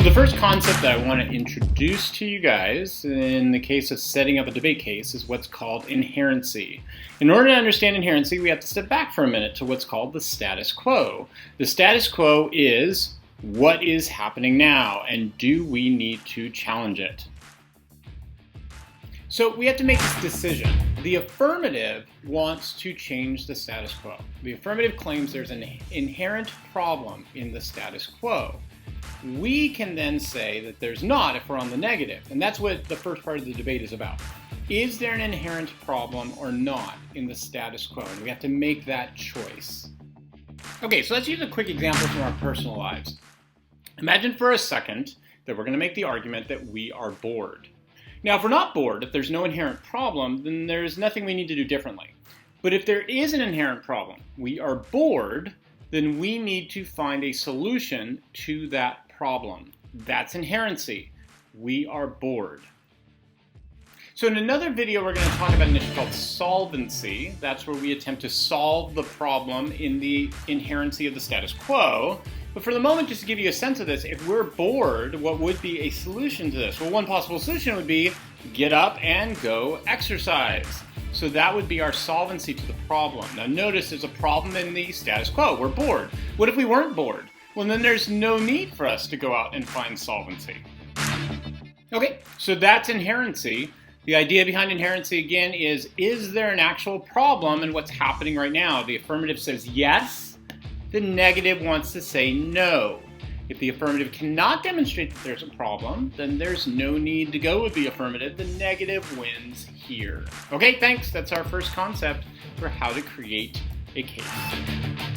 the first concept that I want to introduce to you guys in the case of setting up a debate case is what's called inherency. In order to understand inherency, we have to step back for a minute to what's called the status quo. The status quo is what is happening now, and do we need to challenge it? So we have to make this decision. The affirmative wants to change the status quo. The affirmative claims there's an inherent problem in the status quo. We can then say that there's not if we're on the negative, and that's what the first part of the debate is about. Is there an inherent problem or not in the status quo? And we have to make that choice. Okay, so let's use a quick example from our personal lives. Imagine for a second that we're going to make the argument that we are bored. Now, if we're not bored, if there's no inherent problem, then there's nothing we need to do differently. But if there is an inherent problem, we are bored, then we need to find a solution to that problem. That's inherency. We are bored. So in another video, we're going to talk about an issue called solvency. That's where we attempt to solve the problem in the inherency of the status quo. But for the moment, just to give you a sense of this, if we're bored, what would be a solution to this? Well, one possible solution would be get up and go exercise. So that would be our solvency to the problem. Now notice there's a problem in the status quo. We're bored. What if we weren't bored? Well, then there's no need for us to go out and find solvency. Okay, so that's inherency. The idea behind inherency, again, is there an actual problem in what's happening right now? The affirmative says yes. The negative wants to say no. If the affirmative cannot demonstrate that there's a problem, then there's no need to go with the affirmative. The negative wins here. Okay, thanks. That's our first concept for how to create a case.